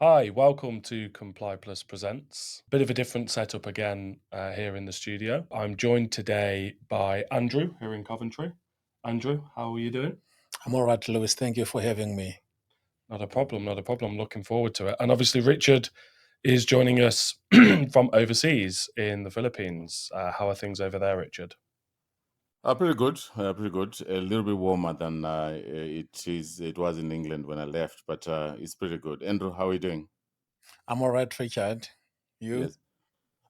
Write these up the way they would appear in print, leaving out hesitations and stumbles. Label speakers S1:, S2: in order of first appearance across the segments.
S1: Hi, welcome to ComplyPlus Presents. Bit of a different setup again here in the studio. I'm joined today by Andrew here in Coventry. Andrew, how are you doing?
S2: I'm all right, Lewis. Thank you for having me.
S1: Not a problem, not a problem. Looking forward to it. And obviously, Richard is joining us from overseas in the Philippines. How are things over there, Richard?
S3: Pretty good, pretty good. A little bit warmer than it was in England when I left, but it's pretty good. Andrew, how are you doing?
S2: I'm all right, Richard. You?
S3: Yes,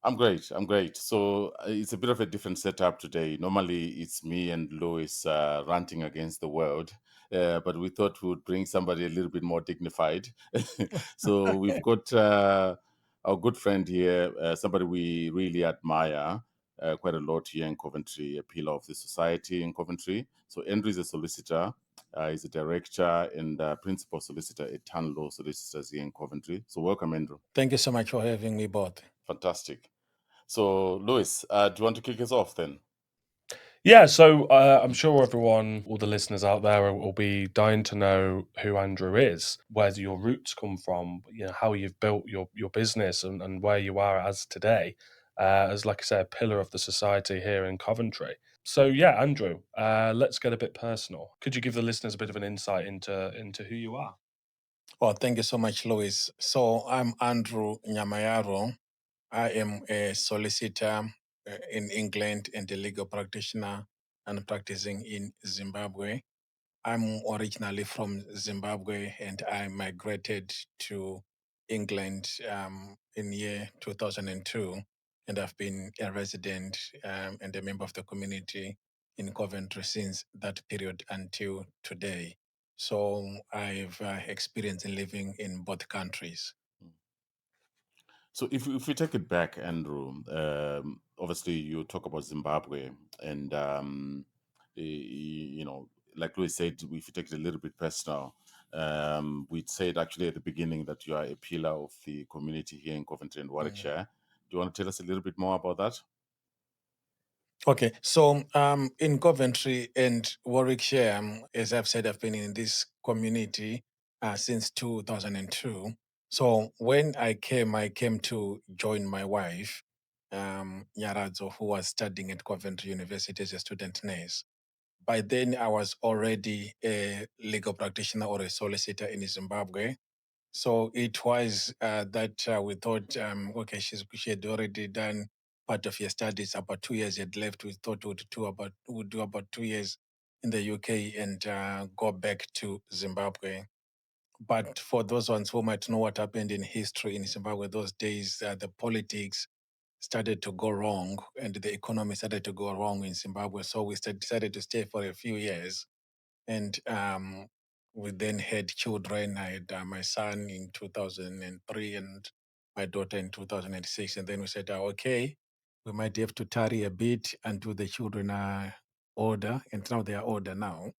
S3: I'm great. I'm great. So it's a bit of a different setup today. Normally, it's me and Louis ranting against the world, but we thought we would bring somebody a little bit more dignified. So we've got our good friend here, somebody we really admire quite a lot here in Coventry, a pillar of the society in Coventry. So Andrew is a solicitor. He's a director and principal solicitor at Tann Law Solicitors here in Coventry. So welcome, Andrew.
S2: Thank you so much for having me both.
S3: Fantastic. So, Louis, do you want to kick us off then?
S1: Yeah, so I'm sure everyone, all the listeners out there, will be dying to know who Andrew is, where your roots come from, how you've built your business, and where you are as today, as like I say, a pillar of the society here in Coventry. So yeah, Andrew, let's get a bit personal. Could you give the listeners a bit of an insight into who you are?
S2: Oh, thank you so much, Lewis. So I'm Andrew Nyamayaro. I am a solicitor in England and a legal practitioner and practicing in Zimbabwe. I'm originally from Zimbabwe and I migrated to England in year 2002, and I've been a resident and a member of the community in Coventry since that period until today. So I've experience in living in both countries.
S3: So, if we take it back, Andrew, obviously you talk about Zimbabwe, and like Louis said, if you take it a little bit personal, we said actually at the beginning that you are a pillar of the community here in Coventry and
S2: Mm.
S3: Warwickshire. Do you want to tell us a little bit more about that?
S2: Okay, so in Coventry and Warwickshire, as I've said, I've been in this community since 2002. So when I came to join my wife, Nyaradzo, who was studying at Coventry University as a student nurse. By then, I was already a legal practitioner or a solicitor in Zimbabwe. So it was that we thought, okay, she had already done part of her studies. About 2 years had left. We thought would do about 2 years in the UK and go back to Zimbabwe. But for those ones who might know what happened in history in Zimbabwe those days, the politics started to go wrong and the economy started to go wrong in Zimbabwe. So we decided to stay for a few years and we then had children. I had my son in 2003 and my daughter in 2006. And then we said, okay, we might have to tarry a bit until the children are older. And now they are older now.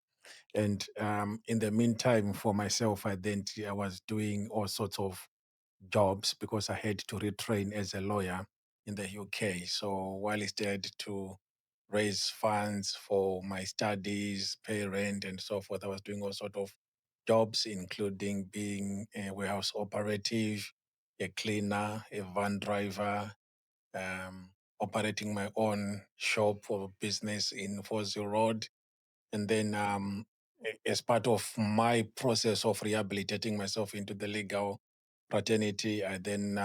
S2: And in the meantime, for myself, I was doing all sorts of jobs because I had to retrain as a lawyer in the UK. So while I had to raise funds for my studies, pay rent, and so forth, I was doing all sort of jobs, including being a warehouse operative, a cleaner, a van driver, operating my own shop or business in Fossil Road. And then, as part of my process of rehabilitating myself into the legal fraternity, I then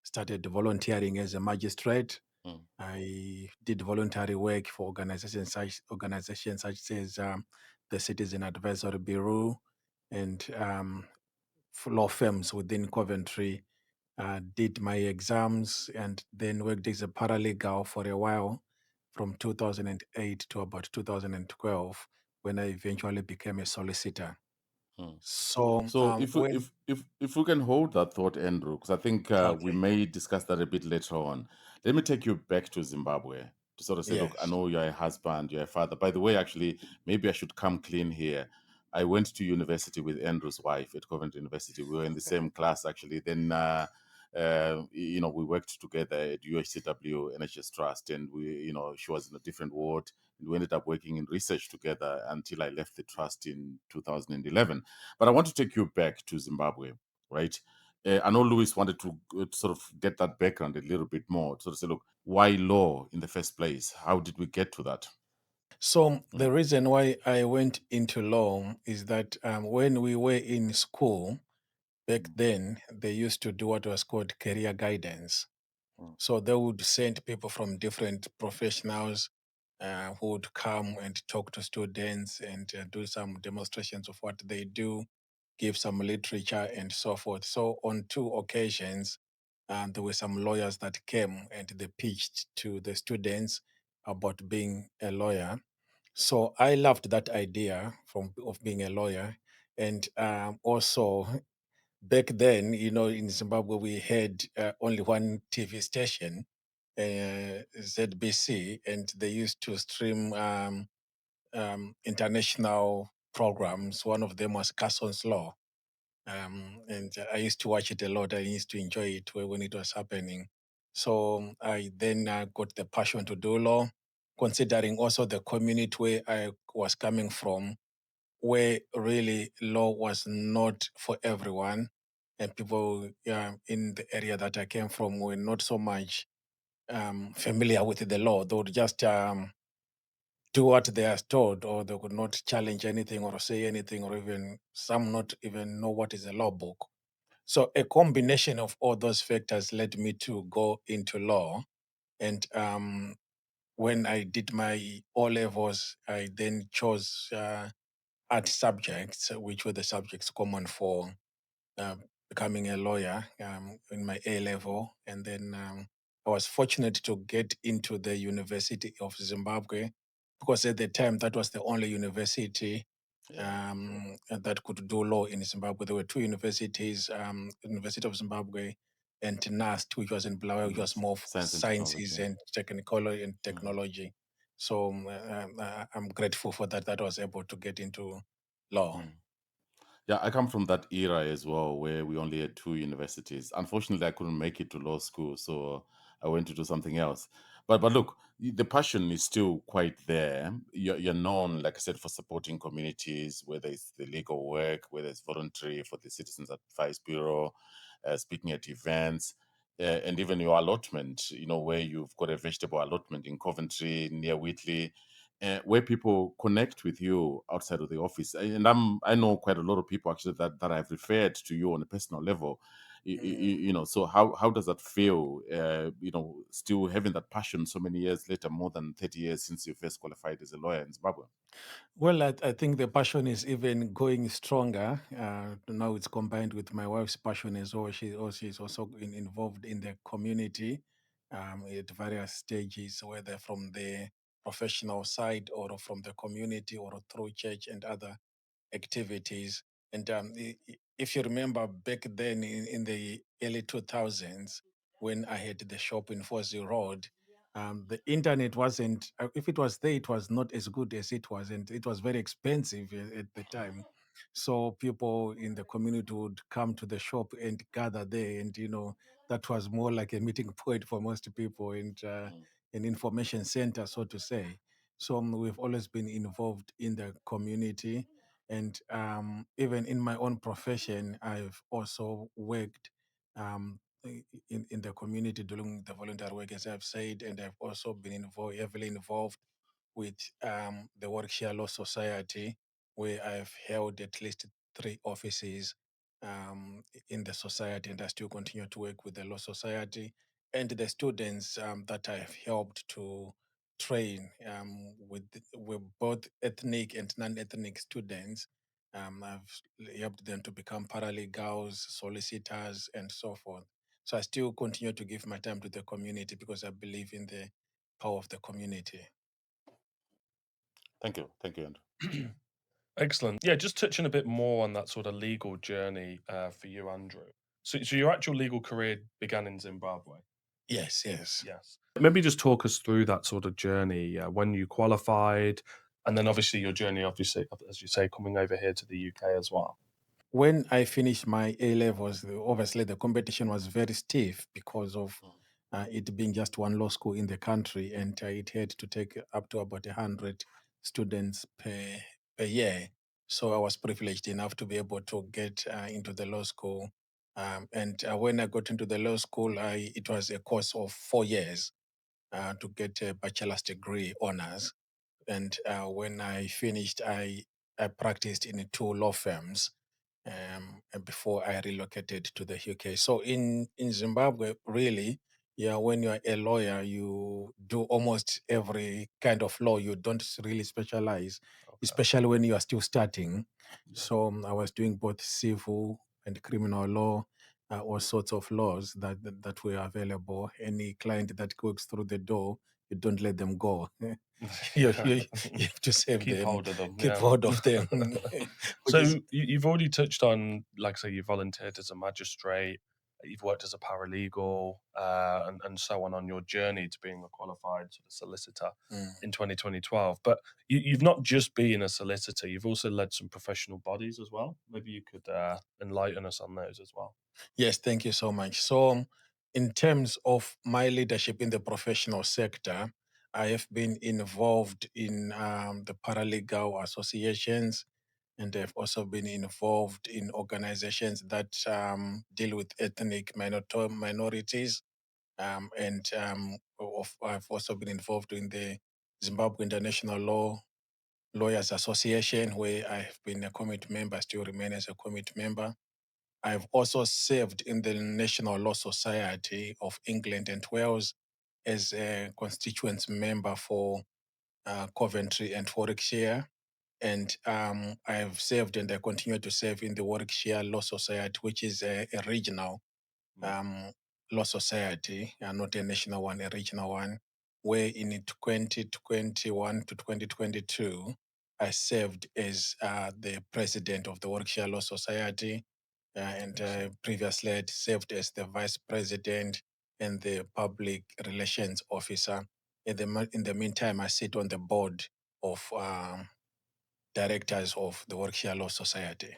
S2: started volunteering as a magistrate.
S3: Mm.
S2: I did voluntary work for organizations such as the Citizen Advisory Bureau and law firms within Coventry. Did my exams and then worked as a paralegal for a while from 2008 to about 2012 when I eventually became a solicitor.
S3: Mm.
S2: So
S3: So
S2: when
S3: if we can hold that thought, Andrew, because I think we
S2: okay,
S3: may discuss that a bit later on. Let me take you back to Zimbabwe to sort of say, look, I
S2: yes,
S3: know you're a husband, you're a father. By the way, actually, maybe I should come clean here. I went to university with Andrew's wife at Coventry University. We were in the same class actually. Then we worked together at UHCW NHS Trust, and she was in a different ward, and we ended up working in research together until I left the trust in 2011. But I want to take you back to Zimbabwe, right? I know Louis wanted to sort of get that background a little bit more, sort of say, look, why law in the first place? How did we get to that?
S2: So the reason why I went into law is that when we were in school back then, they used to do what was called career guidance.
S3: Mm.
S2: So they would send people from different professionals who would come and talk to students and do some demonstrations of what they do, give some literature and so forth. So on 2 occasions, there were some lawyers that came and they pitched to the students about being a lawyer. So I loved that idea of being a lawyer, and also back then, in Zimbabwe, we had only one TV station, ZBC, and they used to stream international programs. One of them was Carson's Law. And I used to watch it a lot. I used to enjoy it when it was happening. So I then got the passion to do law, considering also the community where I was coming from, where really law was not for everyone. And people in the area that I came from were not so much familiar with the law. They would just do what they are told, or they could not challenge anything or say anything, or even some not even know what is a law book. So a combination of all those factors led me to go into law. And when I did my O levels, I then chose art subjects, which were the subjects common for becoming a lawyer in my A level. And then I was fortunate to get into the University of Zimbabwe, because at the time that was the only university
S3: Yeah.
S2: that could do law in Zimbabwe. There were two universities, University of Zimbabwe and NAST, which was in Bulawayo, which was more of
S3: Science and
S2: sciences
S3: technology.
S2: and technology. So I'm grateful for that I was able to get into law.
S3: Mm. Yeah, I come from that era as well, where we only had two universities. Unfortunately, I couldn't make it to law school, so I went to do something else. But look, the passion is still quite there. You're known, like I said, for supporting communities, whether it's the legal work, whether it's voluntary for the Citizens Advice Bureau, speaking at events, and even your allotment. Where you've got a vegetable allotment in Coventry near Wheatley, where people connect with you outside of the office. And I know quite a lot of people actually that I've referred to you on a personal level. So how does that feel? Still having that passion so many years later, more than 30 years since you first qualified as a lawyer in Zimbabwe.
S2: Well, I think the passion is even going stronger. Now it's combined with my wife's passion as well. She's also involved in the community at various stages, whether from the professional side or from the community or through church and other activities. And if you remember back then in the early 2000s, when I had the shop in Fossey Road, the internet wasn't, if it was there, it was not as good as it was. And it was very expensive at the time. So people in the community would come to the shop and gather there. And, that was more like a meeting point for most people, and an information center, so to say. So we've always been involved in the community. And even in my own profession, I've also worked in the community doing the volunteer work, as I've said, and I've also been heavily involved with the Warwickshire Law Society, where I've held at least 3 offices in the society, and I still continue to work with the Law Society and the students that I've helped to train with both ethnic and non-ethnic students. I've helped them to become paralegals, solicitors, and so forth. So I still continue to give my time to the community because I believe in the power of the community.
S3: Thank you, Andrew.
S1: Excellent. Yeah, just touching a bit more on that sort of legal journey for you, Andrew. So your actual legal career began in Zimbabwe.
S2: Yes, yes.
S1: Yes. Maybe just talk us through that sort of journey when you qualified, and then obviously your journey, obviously, as you say, coming over here to the UK as well.
S2: When I finished my A levels, obviously the competition was very stiff because of it being just one law school in the country, and it had to take up to about 100 students per year. So I was privileged enough to be able to get into the law school And when I got into the law school, it was a course of 4 years to get a bachelor's degree honors. And when I finished, I practiced in 2 law firms and before I relocated to the UK. So in Zimbabwe, really, yeah, when you're a lawyer, you do almost every kind of law. You don't really specialize,
S1: Okay.
S2: especially when you are still starting.
S1: Yeah.
S2: So I was doing both civil and criminal law, all sorts of laws that were available. Any client that goes through the door, you don't let them go. You have to save
S1: Keep
S2: them,
S1: hold of them.
S2: keep
S1: Yeah.
S2: hold of them, which
S1: So
S2: is
S1: you've already touched on, like I say, you volunteered as a magistrate, you've worked as a paralegal, and so on your journey to being a qualified sort of solicitor
S2: mm.
S1: in 2012. But you've not just been a solicitor, you've also led some professional bodies as well. Maybe you could enlighten us on those as well.
S2: Yes, thank you so much. So, in terms of my leadership in the professional sector, I have been involved in the paralegal associations, and I've also been involved in organizations that deal with ethnic minorities. I've also been involved in the Zimbabwe International Lawyers Association, where I have been a committee member, still remain as a committee member. I've also served in the National Law Society of England and Wales as a constituent member for Coventry and Warwickshire. And I've served and I continue to serve in the Warwickshire Law Society, which is a regional
S1: Mm.
S2: law society, not a national one, a regional one, where in 2021 to 2022, I served as the president of the Warwickshire Law Society, and
S1: Excellent.
S2: previously I'd served as the vice president and the public relations officer. In the meantime, I sit on the board of directors of the Warwickshire Law Society.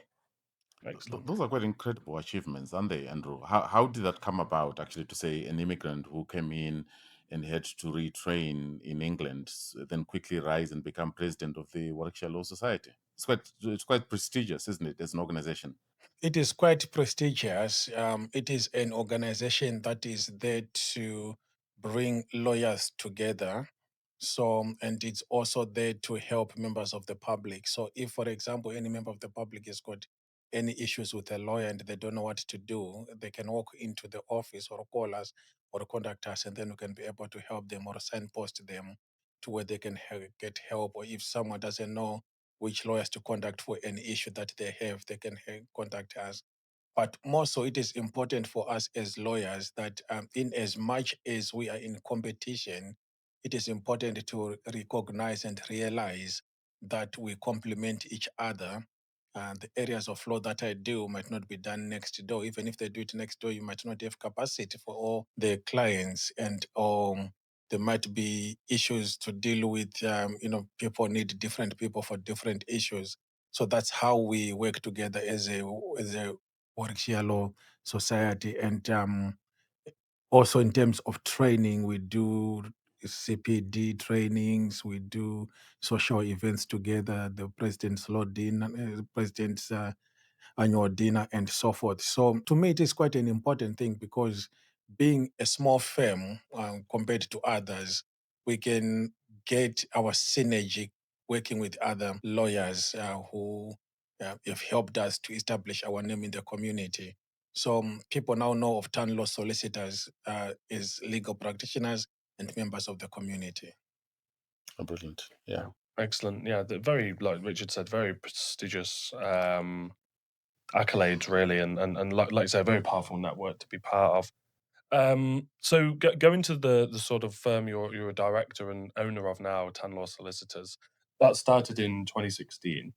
S1: Excellent.
S3: Those are quite incredible achievements, aren't they, Andrew? How did that come about, actually, to say an immigrant who came in and had to retrain in England, then quickly rise and become president of the Warwickshire Law Society? It's quite prestigious, isn't it, as an organization?
S2: It is quite prestigious. It is an organization that is there to bring lawyers together. So, and it's also there to help members of the public. So, if, for example, any member of the public has got any issues with a lawyer and they don't know what to do, they can walk into the office or call us or contact us, and then we can be able to help them or signpost them to where they can get help. Or if someone doesn't know which lawyers to contact for any issue that they have, they can contact us. But more so, it is important for us as lawyers that in as much as we are in competition, it is important to recognize and realize that we complement each other. The areas of law that I do might not be done next door. Even if they do it next door, you might not have capacity for all the clients, and there might be issues to deal with. People need different people for different issues. So that's how we work together as a Warwickshire Law Society. And also in terms of training, we do CPD trainings, we do social events together, the President's Law Dinner, President's annual dinner, and so forth. So to me, it is quite an important thing because being a small firm compared to others, we can get our synergy working with other lawyers who have helped us to establish our name in the community. So people now know of Tann Law Solicitors as legal practitioners and members of the community.
S3: Oh, brilliant. Yeah.
S1: Excellent. Yeah, very, like Richard said, very prestigious accolades, really, and like you say, a very powerful network to be part of. So going to the sort of firm you're a director and owner of now, Tann Law Solicitors, that started in 2016.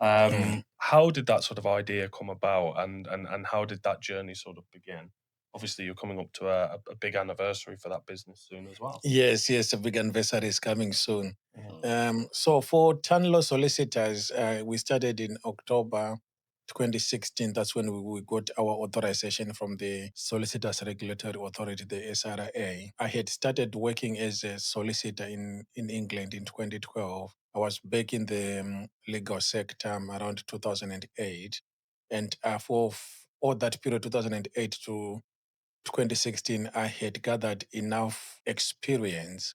S2: Mm.
S1: How did that sort of idea come about, and how did that journey sort of begin? Obviously, you're coming up to a big anniversary for that business soon as well.
S2: Yes, a big anniversary is coming soon.
S1: Mhm.
S2: So for Tann Law Solicitors, we started in October 2016. That's when we got our authorization from the Solicitors Regulatory Authority, the SRA. I had started working as a solicitor in England in 2012. I was back in the legal sector around 2008. And for all that period, 2008 to 2016, I had gathered enough experience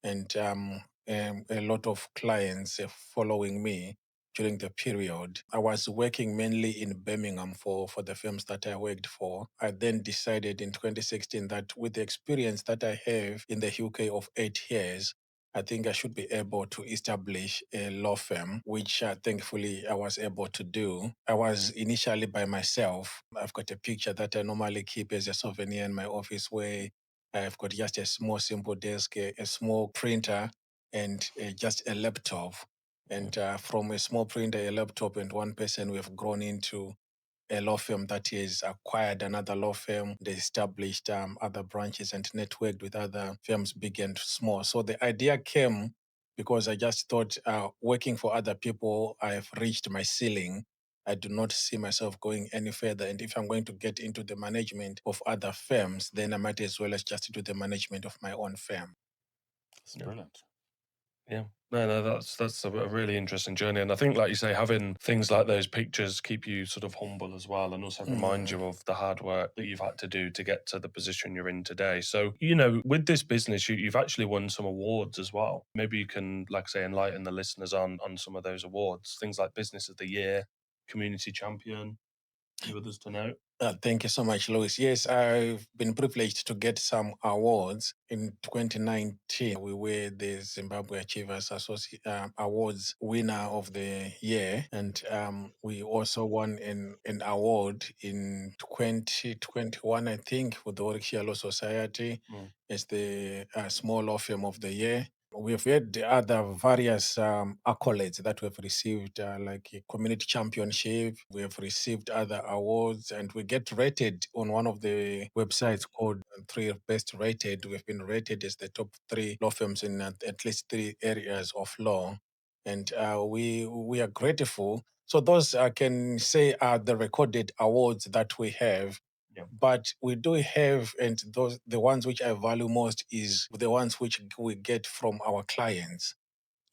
S2: and a lot of clients following me during the period. I was working mainly in Birmingham for the firms that I worked for. I then decided in 2016 that with the experience that I have in the UK of 8 years, I think I should be able to establish a law firm, which thankfully I was able to do. I was initially by myself. I've got a picture that I normally keep as a souvenir in my office where I've got just a small, simple desk, a small printer, and just a laptop. And from a small printer, a laptop, and one person, we've grown into a law firm that has acquired another law firm. They established other branches and networked with other firms, big and small. So the idea came because I just thought working for other people, I've reached my ceiling. I do not see myself going any further. And if I'm going to get into the management of other firms, then I might as well as just do the management of my own firm.
S3: That's brilliant.
S1: Yeah. No, that's a really interesting journey. And I think, like you say, having things like those pictures keep you sort of humble as well, and also remind you of the hard work that you've had to do to get to the position you're in today. So, with this business, you've actually won some awards as well. Maybe you can, like I say, enlighten the listeners on some of those awards, things like Business of the Year, Community Champion, any others to note?
S2: Thank you so much, Louis. Yes, I've been privileged to get some awards. In 2019, we were the Zimbabwe Achievers Awards winner of the year. And we also won an award in 2021, I think, with the Warwickshire Law Society as the small law firm of the year. We've had the other various accolades that we've received, like a community championship. We have received other awards, and we get rated on one of the websites called Three Best Rated. We've been rated as the top 3 law firms in at least 3 areas of law, and we are grateful. So those I can say are the recorded awards that we have.
S1: Yeah.
S2: But we do have, and those the ones which I value most is the ones which we get from our clients.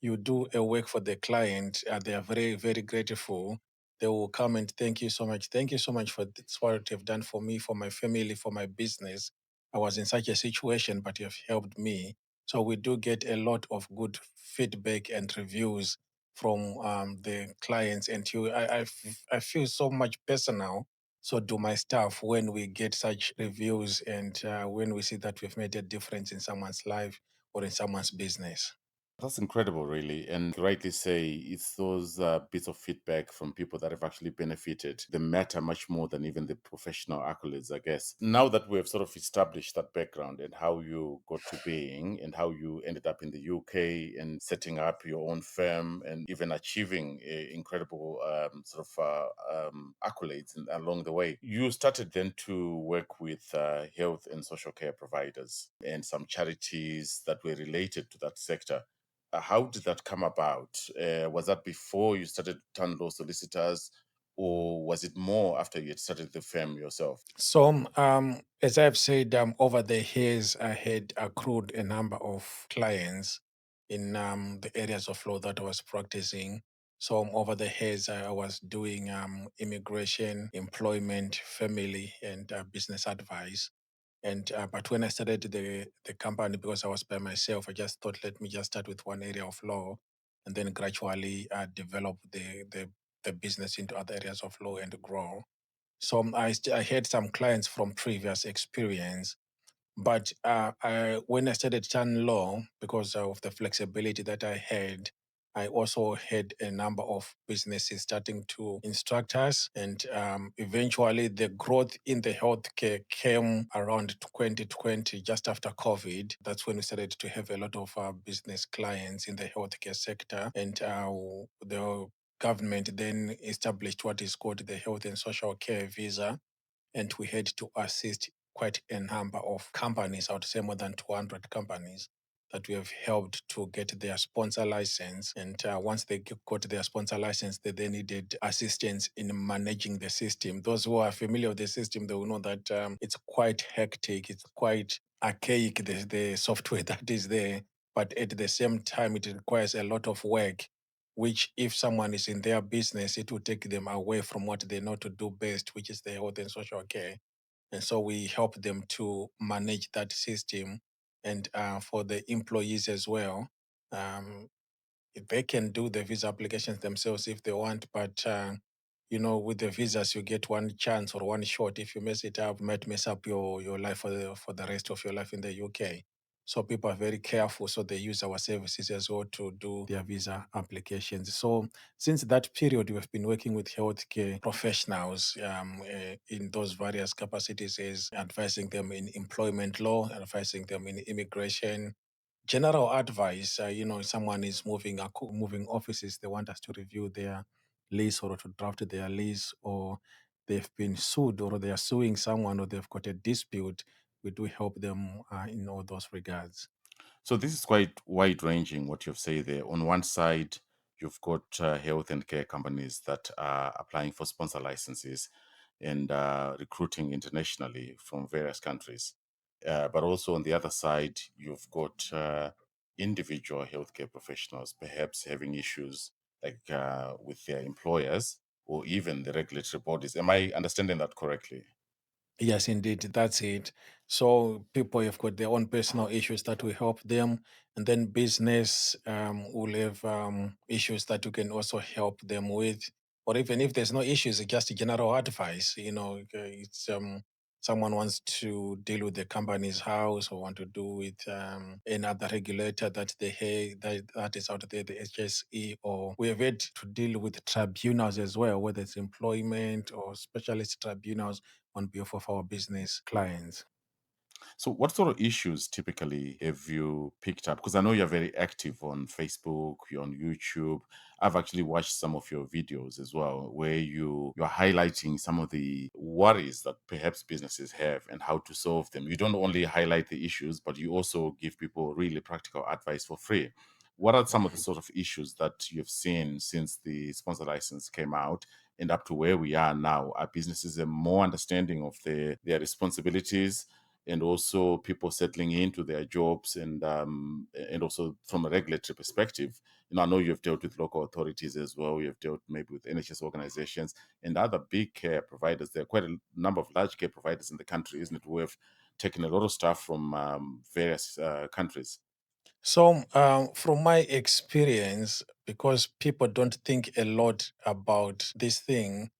S2: You do a work for the client, they are very, very grateful. They will come and thank you so much. Thank you so much for this, what you've done for me, for my family, for my business. I was in such a situation, but you have helped me. So we do get a lot of good feedback and reviews from the clients. And I feel so much personal. So do my staff when we get such reviews and when we see that we've made a difference in someone's life or in someone's business.
S3: That's incredible, really. And you rightly say it's those bits of feedback from people that have actually benefited. They matter much more than even the professional accolades, I guess. Now that we have sort of established that background and how you got to being and how you ended up in the UK and setting up your own firm and even achieving incredible accolades along the way, you started then to work with health and social care providers and some charities that were related to that sector. How did that come about? Was that before you started Tann Law Solicitors, or was it more after you had started the firm yourself?
S2: So, as I've said, over the years, I had accrued a number of clients in the areas of law that I was practicing. So, over the years, I was doing immigration, employment, family, and business advice. And but when I started the company, because I was by myself, I just thought, let me just start with one area of law, and then gradually develop the business into other areas of law and grow. So I had some clients from previous experience, but when I started Tann Law, because of the flexibility that I had, I also had a number of businesses starting to instruct us. And eventually, the growth in the healthcare came around 2020, just after COVID. That's when we started to have a lot of business clients in the healthcare sector. And the government then established what is called the Health and Social Care Visa, and we had to assist quite a number of companies, I would say more than 200 companies that we have helped to get their sponsor license. And once they got their sponsor license, they needed assistance in managing the system. Those who are familiar with the system, they will know that it's quite hectic, it's quite archaic, the software that is there. But at the same time, it requires a lot of work which if someone is in their business, it will take them away from what they know to do best, which is the health and social care. And so we help them to manage that system. And for the employees as well, um, they can do the visa applications themselves if they want, but with the visas, you get one chance or one shot. If you mess it up, might mess up your life for the rest of your life in the UK. So people are very careful, so they use our services as well to do their visa applications. So since that period, we've been working with healthcare professionals in those various capacities, as advising them in employment law, advising them in immigration, general advice. Someone is moving offices, they want us to review their lease or to draft their lease, or they've been sued or they are suing someone or they've got a dispute. We do help them in all those regards.
S3: So this is quite wide ranging what you've said there. On one side, you've got health and care companies that are applying for sponsor licenses and recruiting internationally from various countries. But also on the other side, you've got individual healthcare professionals perhaps having issues like with their employers or even the regulatory bodies. Am I understanding that correctly?
S2: Yes, indeed, that's it. So people have got their own personal issues that we help them, and then business will have issues that you can also help them with. Or even if there's no issues, it's just general advice. It's someone wants to deal with the company's house or want to do with another regulator that that is out there, the HSE, or we have had to deal with tribunals as well, whether it's employment or specialist tribunals on behalf of our business clients.
S3: So, what sort of issues typically have you picked up? Because I know you're very active on Facebook, you're on YouTube. I've actually watched some of your videos as well, where you're highlighting some of the worries that perhaps businesses have and how to solve them. You don't only highlight the issues, but you also give people really practical advice for free. What are some of the sort of issues that you've seen since the sponsor license came out and up to where we are now? Are businesses a more understanding of their responsibilities, and also people settling into their jobs, and also from a regulatory perspective? I know you've dealt with local authorities as well. You've dealt maybe with NHS organizations and other big care providers. There are quite a number of large care providers in the country, isn't it, who have taken a lot of stuff from various countries.
S2: So, from my experience, because people don't think a lot about this thing,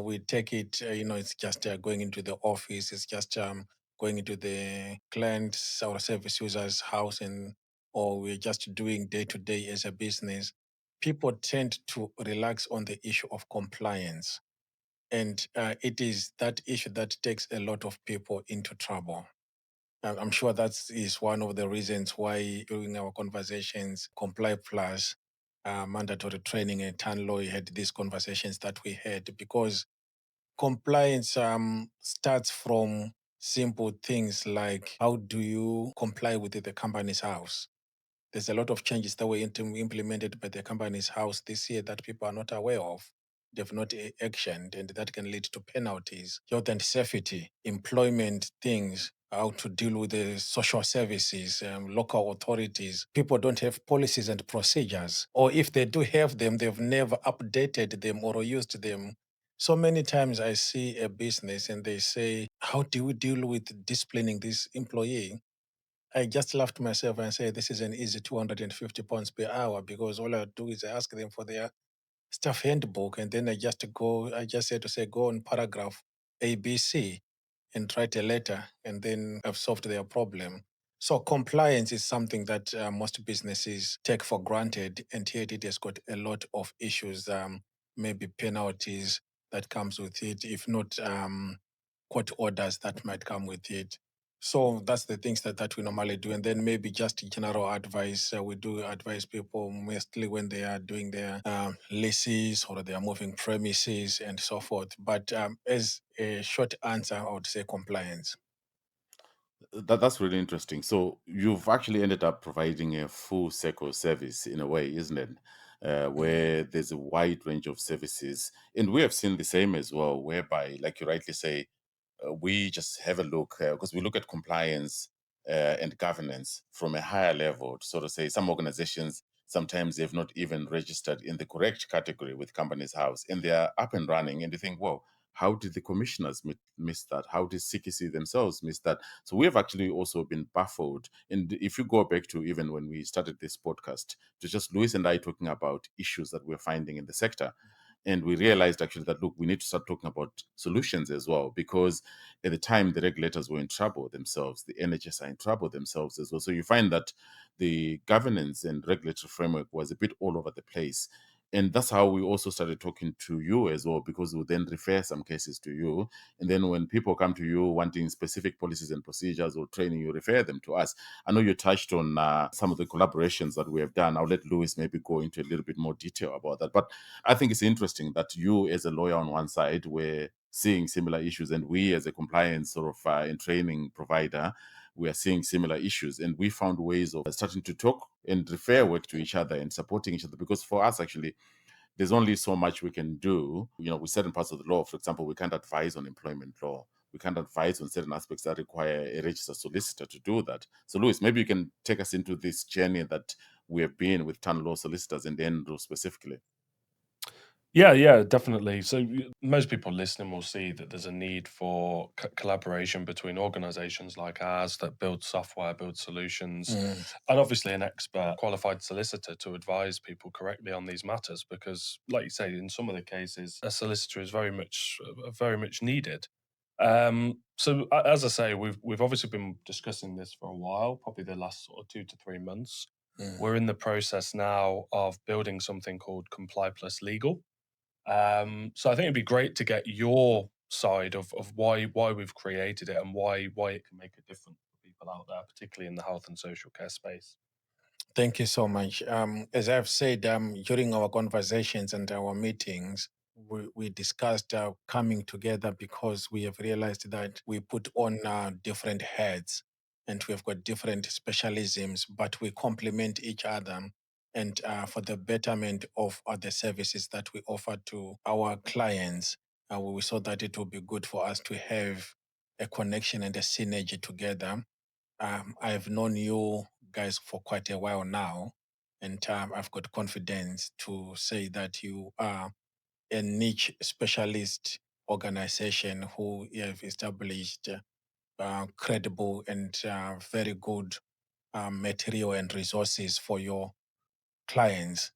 S2: we take it, it's just going into the office, it's just going into the client's or service user's house, or we're just doing day to day as a business. People tend to relax on the issue of compliance. And it is that issue that takes a lot of people into trouble. I'm sure that is one of the reasons why during our conversations, Comply Plus, mandatory training and Tann Law had these conversations that we had, because compliance starts from simple things like how do you comply with the company's house. There's a lot of changes that were implemented by the company's house this year that people are not aware of. They've not actioned, and that can lead to penalties. Health and safety, employment things, how to deal with the social services, local authorities. People don't have policies and procedures, or if they do have them, they've never updated them or used them. So many times I see a business and they say, how do we deal with disciplining this employee? I just laughed to myself and say, this is an easy 250 pounds per hour, because all I do is I ask them for their staff handbook, and then I just had to say, go on paragraph ABC and write a letter, and then I've solved their problem. So compliance is something that most businesses take for granted, and yet it has got a lot of issues, maybe penalties that comes with it, if not court orders that might come with it. So that's the things that we normally do. And then maybe just general advice. We do advise people mostly when they are doing their leases or they are moving premises and so forth. But as a short answer, I would say compliance.
S3: That's really interesting. So you've actually ended up providing a full circle service in a way, isn't it?
S2: Mm.
S3: Where there's a wide range of services, and we have seen the same as well, whereby, like you rightly say, we just have a look, because we look at compliance and governance from a higher level. To sort of say, some organizations sometimes they've not even registered in the correct category with Companies House, and they are up and running, and you think, wow, how did the commissioners miss that? How did CKC themselves miss that? So we have actually also been baffled. And if you go back to even when we started this podcast, to just Louis and I talking about issues that we're finding in the sector. And we realized actually that, look, we need to start talking about solutions as well, because at the time the regulators were in trouble themselves, the NHS are in trouble themselves as well. So you find that the governance and regulatory framework was a bit all over the place. And that's how we also started talking to you as well, because we'll then refer some cases to you. And then when people come to you wanting specific policies and procedures or training, you refer them to us. I know you touched on some of the collaborations that we have done. I'll let Louis maybe go into a little bit more detail about that. But I think it's interesting that you, as a lawyer on one side, were seeing similar issues, and we, as a compliance sort of and training provider, we are seeing similar issues, and we found ways of starting to talk and refer work to each other and supporting each other. Because for us, actually, there's only so much we can do. With certain parts of the law, for example, we can't advise on employment law. We can't advise on certain aspects that require a registered solicitor to do that. So, Louis, maybe you can take us into this journey that we have been with Tann Law Solicitors and Andrew specifically.
S1: Yeah, definitely. So most people listening will see that there's a need for collaboration between organizations like ours that build software, build solutions, and obviously an expert qualified solicitor to advise people correctly on these matters. Because, like you say, in some of the cases, a solicitor is very much needed. So as I say, we've obviously been discussing this for a while, probably the last sort of 2 to 3 months. We're in the process now of building something called ComplyPlus Legal. So I think it'd be great to get your side of why we've created it and why it can make a difference for people out there, particularly in the health and social care space.
S2: Thank you so much. As I've said, during our conversations and our meetings, we discussed coming together because we have realized that we put on different heads and we've got different specialisms, but we complement each other. And for the betterment of the services that we offer to our clients, we saw that it would be good for us to have a connection and a synergy together. I've known you guys for quite a while now, and I've got confidence to say that you are a niche specialist organization who have established credible and very good material and resources for your clients.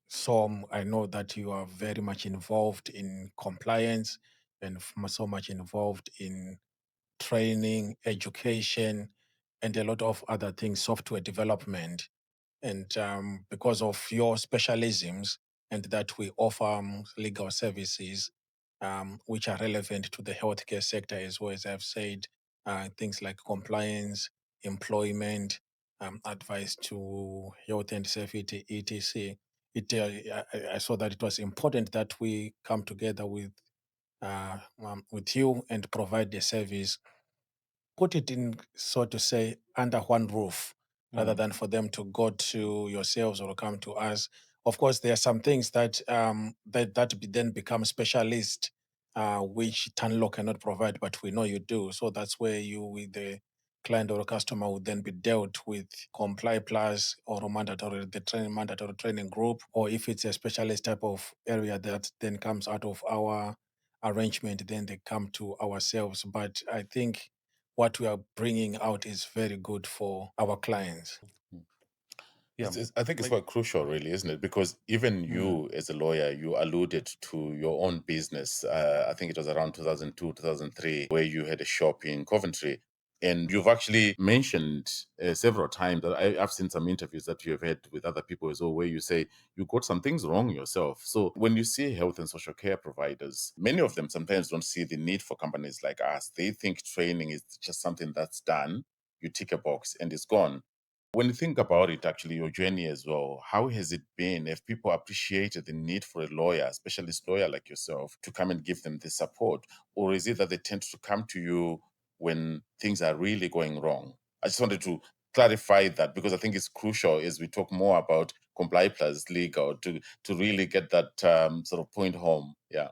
S2: So I know that you are very much involved in compliance and so much involved in training, education, and a lot of other things, software development. And because of your specialisms and that we offer legal services which are relevant to the healthcare sector, as well as I've said, things like compliance, employment, advice to health and safety, etc. I saw that it was important that we come together with you and provide the service, put it in, so to say, under one roof, rather than for them to go to yourselves or come to us. Of course, there are some things that then become specialist, which Tann Law cannot provide, but we know you do. So that's where you, with the client or customer, would then be dealt with ComplyPlus or mandatory training group, or if it's a specialist type of area that then comes out of our arrangement, then they come to ourselves. But I think what we are bringing out is very good for our clients.
S1: Yeah,
S3: I think it's quite crucial, really, isn't it? Because even you, as a lawyer, you alluded to your own business. I think it was around 2002, 2003, where you had a shop in Coventry. And you've actually mentioned several times that I've seen some interviews that you have had with other people as well, where you say you got some things wrong yourself. So when you see health and social care providers, many of them sometimes don't see the need for companies like us. They think training is just something that's done, you tick a box and it's gone. When you think about it, actually, your journey as well, how has it been? Have people appreciated the need for a lawyer, a specialist lawyer like yourself, to come and give them the support? Or is it that they tend to come to you when things are really going wrong? I just wanted to clarify that, because I think it's crucial as we talk more about ComplyPlus Legal to really get that sort of point home. Yeah.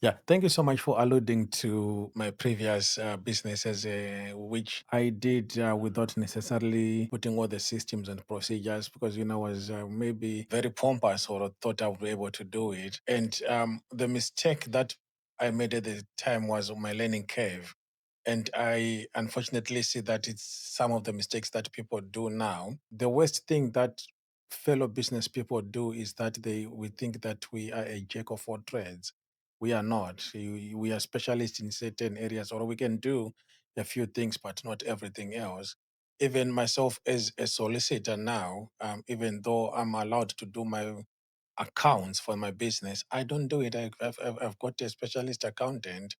S2: Yeah, thank you so much for alluding to my previous businesses, which I did without necessarily putting all the systems and procedures because, I was maybe very pompous or thought I would be able to do it. And the mistake that I made at the time was my learning curve. And I unfortunately see that it's some of the mistakes that people do now. The worst thing that fellow business people do is that we think that we are a jack of all trades. We are not. We are specialists in certain areas, or we can do a few things, but not everything else. Even myself as a solicitor now, even though I'm allowed to do my accounts for my business, I don't do it. I've got a specialist accountant.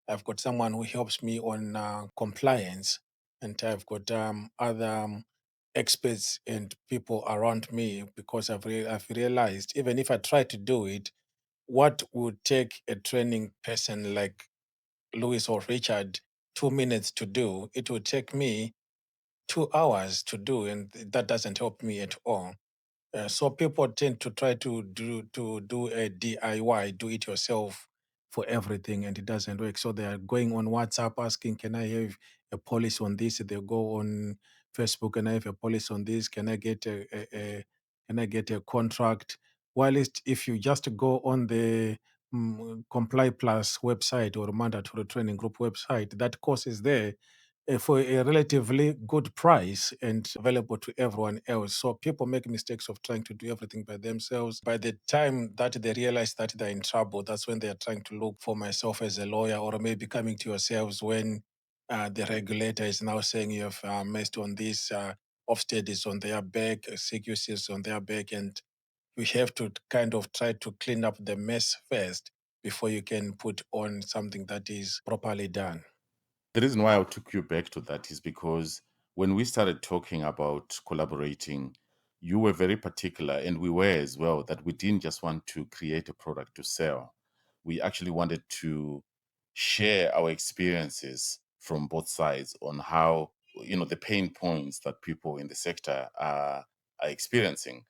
S2: I've got someone who helps me on compliance, and I've got other experts and people around me because I've realized even if I try to do it, what would take a training person like Louis or Richard 2 minutes to do, it would take me 2 hours to do, and that doesn't help me at all. So people tend to try to do a DIY, do it yourself for everything, and it doesn't work. So they are going on WhatsApp asking, "Can I have a policy on this?" They go on Facebook, "Can I have a policy on this? Can I get can I get a contract?" While if you just go on the Comply Plus website or mandatory training group website, that course is there for a relatively good price and available to everyone else. So people make mistakes of trying to do everything by themselves. By the time that they realize that they're in trouble, that's when they're trying to look for myself as a lawyer, or maybe coming to yourselves when the regulator is now saying you have messed on this, Ofsted is on their back, CQC is on their back, and we have to kind of try to clean up the mess first before you can put on something that is properly done.
S3: The reason why I took you back to that is because when we started talking about collaborating, you were very particular, and we were as well, that we didn't just want to create a product to sell. We actually wanted to share our experiences from both sides on how, the pain points that people in the sector are experiencing.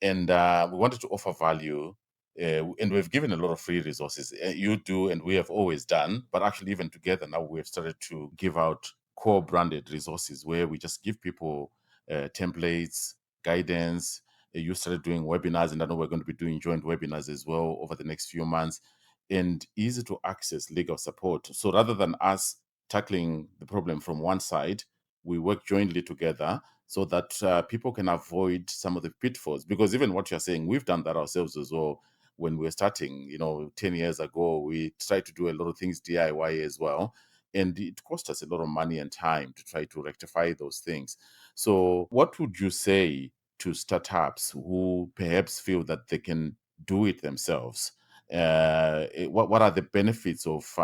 S3: And we wanted to offer value. And we've given a lot of free resources. You do, and we have always done. But actually, even together now, we have started to give out core branded resources where we just give people templates, guidance. You started doing webinars, and I know we're going to be doing joint webinars as well over the next few months. And easy to access legal support. So rather than us tackling the problem from one side, we work jointly together so that people can avoid some of the pitfalls. Because even what you're saying, we've done that ourselves as well. When we were starting, 10 years ago, we tried to do a lot of things DIY as well. And it cost us a lot of money and time to try to rectify those things. So, what would you say to startups who perhaps feel that they can do it themselves? What are the benefits of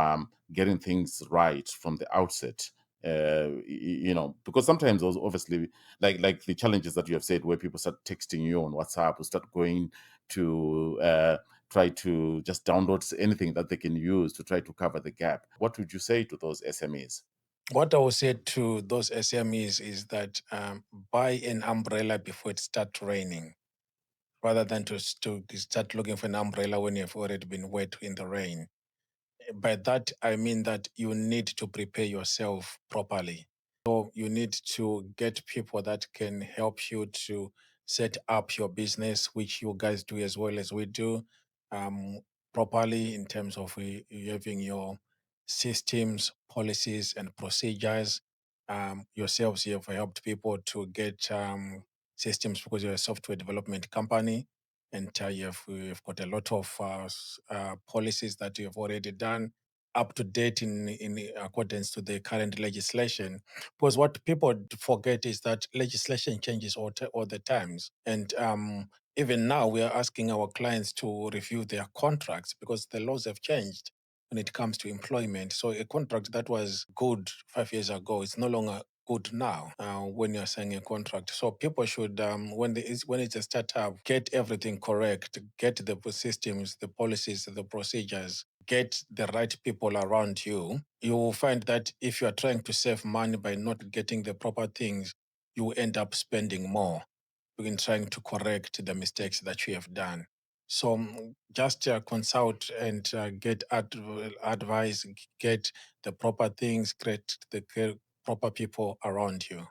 S3: getting things right from the outset? Because sometimes those obviously like the challenges that you have said, where people start texting you on WhatsApp or start going to try to just download anything that they can use to try to cover the gap. What would you say to those SMEs?
S2: What I would say to those SMEs is that buy an umbrella before it starts raining, rather than to start looking for an umbrella when you've already been wet in the rain. By that, I mean that you need to prepare yourself properly. So you need to get people that can help you to set up your business, which you guys do as well as we do, um, properly in terms of you having your systems, policies, and procedures. Yourselves, you have helped people to get systems because you're a software development company, and you've got a lot of policies that you have already done up to date in accordance to the current legislation. Because what people forget is that legislation changes all the times. And even now, we are asking our clients to review their contracts because the laws have changed when it comes to employment. So a contract that was good 5 years ago is no longer good now when you're signing a contract. So people should, when it's a startup, get everything correct, get the systems, the policies, the procedures, get the right people around you. You will find that if you are trying to save money by not getting the proper things, you will end up spending more in trying to correct the mistakes that you have done. So just consult and get advice, get the proper things, get the proper people around you.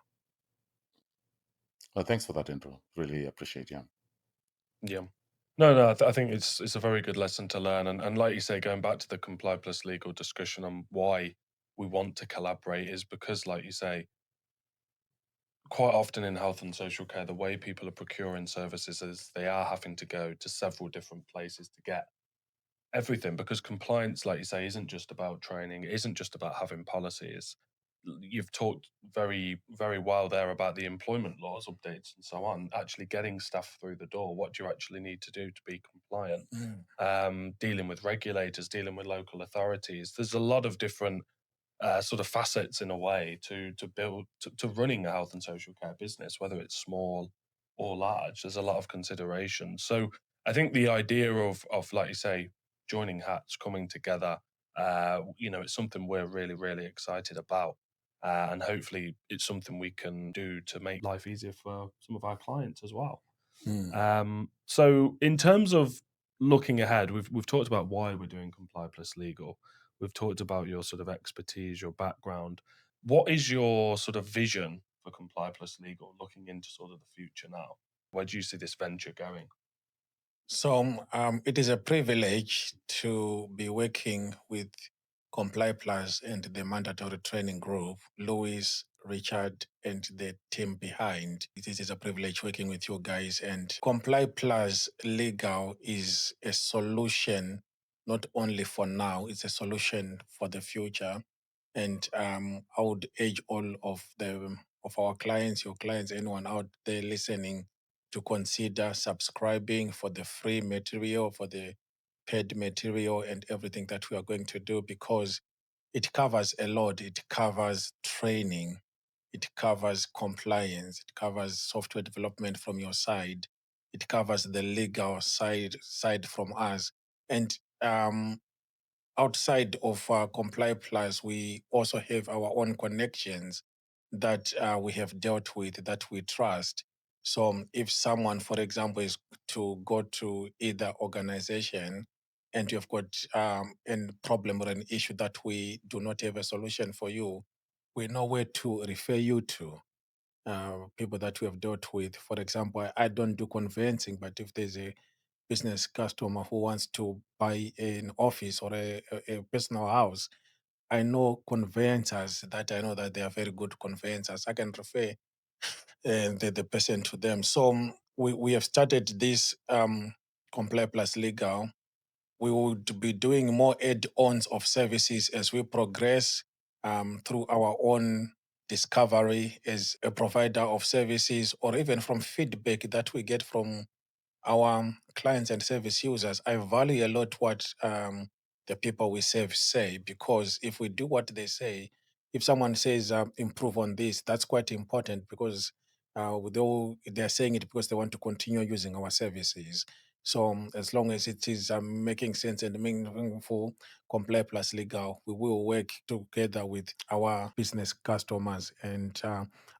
S3: Well, thanks for that, Andrew. Really appreciate you.
S1: Yeah. No, I think it's a very good lesson to learn, and like you say, going back to the ComplyPlus Legal discussion on why we want to collaborate is because, like you say, quite often in health and social care, the way people are procuring services is they are having to go to several different places to get everything, because compliance, like you say, isn't just about training, it isn't just about having policies. You've talked very, very well there about the employment laws updates and so on, actually getting stuff through the door, what do you actually need to do to be compliant, dealing with regulators, dealing with local authorities. There's a lot of different sort of facets in a way to build to running a health and social care business, whether it's small or large. There's a lot of consideration. So I think the idea of like you say, joining hats, coming together, it's something we're really, really excited about. And hopefully it's something we can do to make life easier for some of our clients as well. So in terms of looking ahead, we've talked about why we're doing ComplyPlus Legal. We've talked about your sort of expertise, your background. What is your sort of vision for ComplyPlus Legal looking into sort of the future now? Where do you see this venture going?
S2: So it is a privilege to be working with ComplyPlus and the mandatory training group, Louis, Richard, and the team behind. It is a privilege working with you guys. And ComplyPlus Legal is a solution, not only for now, it's a solution for the future. And I would urge all of our clients, your clients, anyone out there listening, to consider subscribing for the free material, for the paid material, and everything that we are going to do, because it covers a lot. It covers training, it covers compliance, it covers software development from your side, it covers the legal side from us, and outside of ComplyPlus, we also have our own connections that we have dealt with, that we trust. So if someone, for example, is to go to either organization and you've got a problem or an issue that we do not have a solution for you, we know where to refer you to. People that we have dealt with. For example, I don't do conveyancing, but if there's a business customer who wants to buy an office or a personal house, I know conveyancers that I know that they are very good conveyancers. I can refer the person to them. So we have started this ComplyPlus Legal. We would be doing more add-ons of services as we progress through our own discovery as a provider of services, or even from feedback that we get from our clients and service users. I value a lot what the people we serve say, because if we do what they say, if someone says improve on this, that's quite important, because though they're saying it because they want to continue using our services. So as long as it is making sense and meaningful, ComplyPlus Legal, we will work together with our business customers and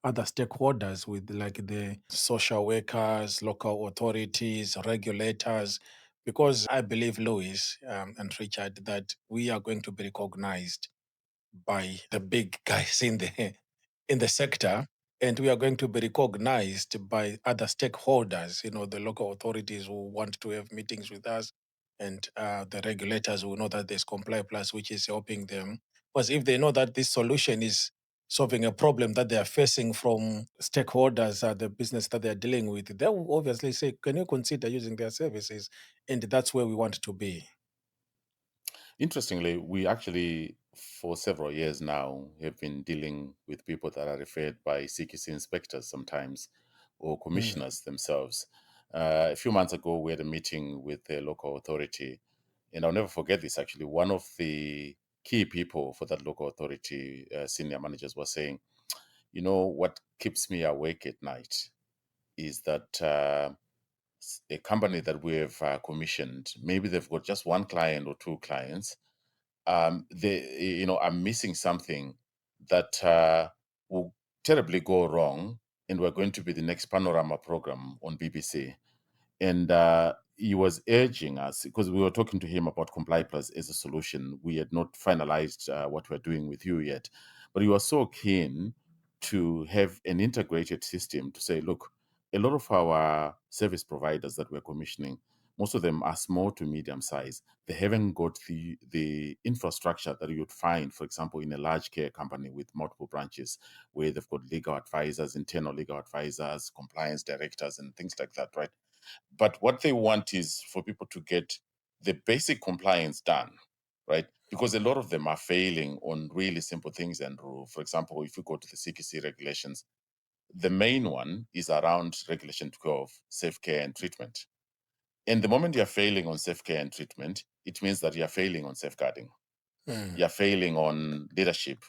S2: other stakeholders, with like the social workers, local authorities, regulators, because I believe, Louis and Richard, that we are going to be recognized by the big guys in the sector, and we are going to be recognized by other stakeholders, the local authorities who want to have meetings with us, and the regulators who know that there's ComplyPlus, which is helping them. Because if they know that this solution is solving a problem that they are facing from stakeholders, the business that they're dealing with, they will obviously say, can you consider using their services? And that's where we want to be.
S3: Interestingly, we actually, for several years now, have been dealing with people that are referred by CQC inspectors sometimes, or commissioners themselves. A few months ago, we had a meeting with the local authority, and I'll never forget this actually. One of the key people for that local authority, senior managers, was saying, what keeps me awake at night is that a company that we have commissioned, maybe they've got just one client or two clients, they are missing something that will terribly go wrong, and we're going to be the next panorama program on BBC. And he was urging us, because we were talking to him about ComplyPlus as a solution. We had not finalized what we're doing with you yet, but he was so keen to have an integrated system to say, look, a lot of our service providers that we're commissioning, most of them are small to medium size. They haven't got the infrastructure that you would find, for example, in a large care company with multiple branches, where they've got legal advisors, internal legal advisors, compliance directors, and things like that, right? But what they want is for people to get the basic compliance done, right? Because a lot of them are failing on really simple things. And for example, if you go to the CQC regulations, the main one is around Regulation 12, safe care and treatment. And the moment you're failing on safe care and treatment, it means that you're failing on safeguarding. You're failing on leadership,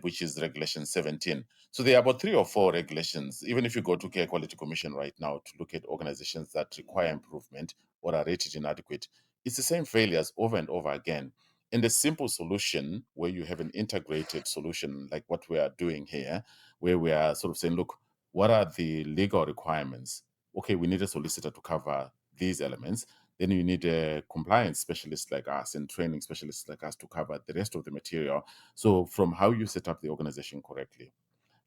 S3: which is Regulation 17. So there are about 3 or 4 regulations. Even if you go to Care Quality Commission right now to look at organizations that require improvement or are rated inadequate, it's the same failures over and over again. And a simple solution where you have an integrated solution like what we are doing here, where we are sort of saying, look, what are the legal requirements? Okay, we need a solicitor to cover these elements. Then you need a compliance specialist like us and training specialists like us to cover the rest of the material. So from how you set up the organization correctly,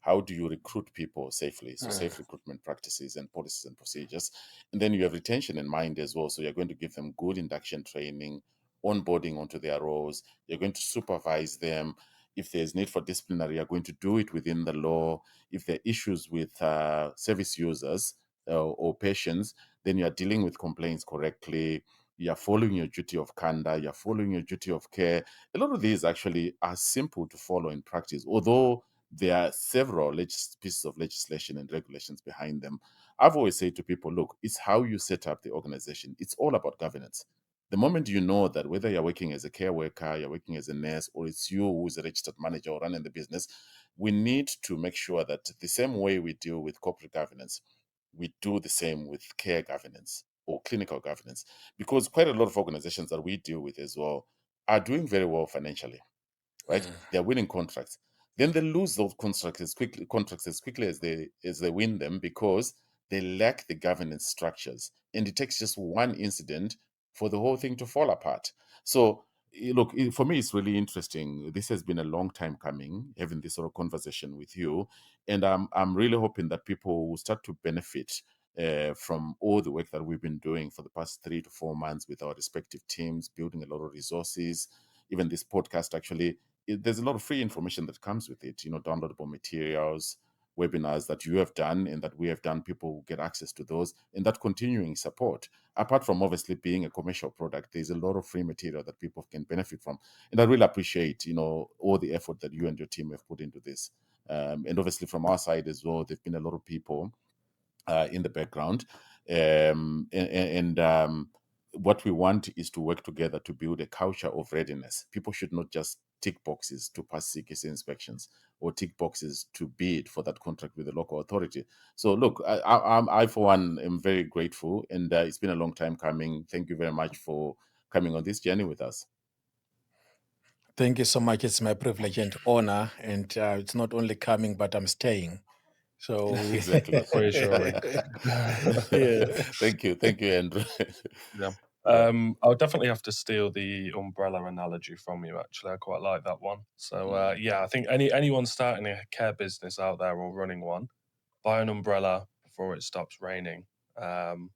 S3: how do you recruit people safely? So safe recruitment practices and policies and procedures. And then you have retention in mind as well. So you're going to give them good induction training, onboarding onto their roles. You're going to supervise them. If there's need for disciplinary, you're going to do it within the law. If there are issues with service users or patients, then you're dealing with complaints correctly. You're following your duty of conduct. You're following your duty of care. A lot of these actually are simple to follow in practice, although there are several pieces of legislation and regulations behind them. I've always said to people, look, it's how you set up the organization. It's all about governance. The moment you know that whether you're working as a care worker, you're working as a nurse, or it's you who's a registered manager or running the business, we need to make sure that the same way we deal with corporate governance, we do the same with care governance or clinical governance. Because quite a lot of organizations that we deal with as well are doing very well financially, right? They're winning contracts. Then they lose those contracts as quickly as they win them, because they lack the governance structures. And it takes just one incident for the whole thing to fall apart. So look, for me, it's really interesting. This has been a long time coming, having this sort of conversation with you. And I'm really hoping that people will start to benefit from all the work that we've been doing for the past 3 to 4 months with our respective teams, building a lot of resources. Even this podcast, actually, there's a lot of free information that comes with it, downloadable materials, webinars that you have done and that we have done. People will get access to those, and that continuing support. Apart from obviously being a commercial product, there's a lot of free material that people can benefit from. And I really appreciate, all the effort that you and your team have put into this. And obviously from our side as well, there've been a lot of people in the background. And what we want is to work together to build a culture of readiness. People should not just tick boxes to pass CKC inspections or tick boxes to bid for that contract with the local authority. So, look, I for one, am very grateful, and it's been a long time coming. Thank you very much for coming on this journey with us.
S2: Thank you so much. It's my privilege and honor. And it's not only coming, but I'm staying. So
S3: Exactly.
S1: That's reassuring.
S2: yeah.
S3: Thank you, Andrew.
S1: Yeah.
S3: Yeah.
S1: I'll definitely have to steal the umbrella analogy from you. Actually, I quite like that one. So yeah, I think anyone starting a care business out there or running one, buy an umbrella before it stops raining. And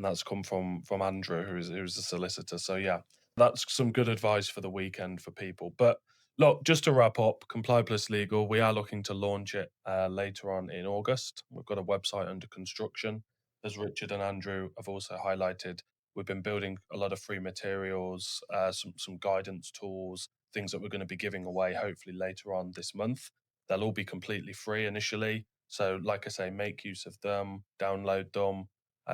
S1: that's come from Andrew, who's a solicitor. So yeah, that's some good advice for the weekend for people. But look, just to wrap up, ComplyPlus Legal, we are looking to launch it later on in August. We've got a website under construction. As Richard and Andrew have also highlighted, we've been building a lot of free materials, some guidance tools, things that we're going to be giving away hopefully later on this month. They'll all be completely free initially. So, like I say, make use of them, download them,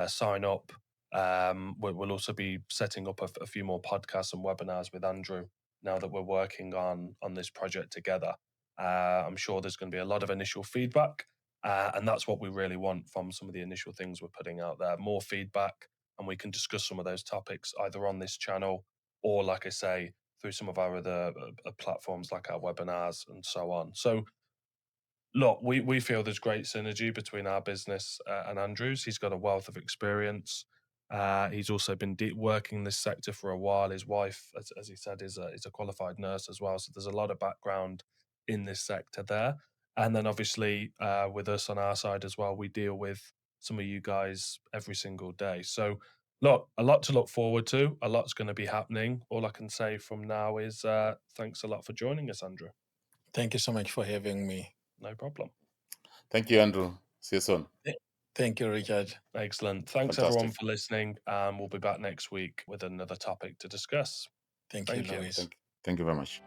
S1: sign up. We'll also be setting up a few more podcasts and webinars with Andrew now that we're working on this project together. I'm sure there's going to be a lot of initial feedback, and that's what we really want from some of the initial things we're putting out there. More feedback, and we can discuss some of those topics either on this channel or, like I say, through some of our other platforms like our webinars and so on. So, look, we feel there's great synergy between our business and Andrew's. He's got a wealth of experience. He's also been working in this sector for a while. His wife, as he said, is a qualified nurse as well. So there's a lot of background in this sector there. And then obviously with us on our side as well, we deal with some of you guys every single day. So look, a lot to look forward to. A lot's going to be happening. All I can say from now is thanks a lot for joining us, Andrew.
S2: Thank you so much for having me.
S1: No problem.
S3: Thank you, Andrew. See you soon.
S2: Thank you, Richard.
S1: Excellent. Thanks everyone
S3: Fantastic.
S1: for listening. We'll be back next week with another topic to discuss.
S2: Thank you,
S1: Thank you.
S2: Louis.
S3: Thank you very much.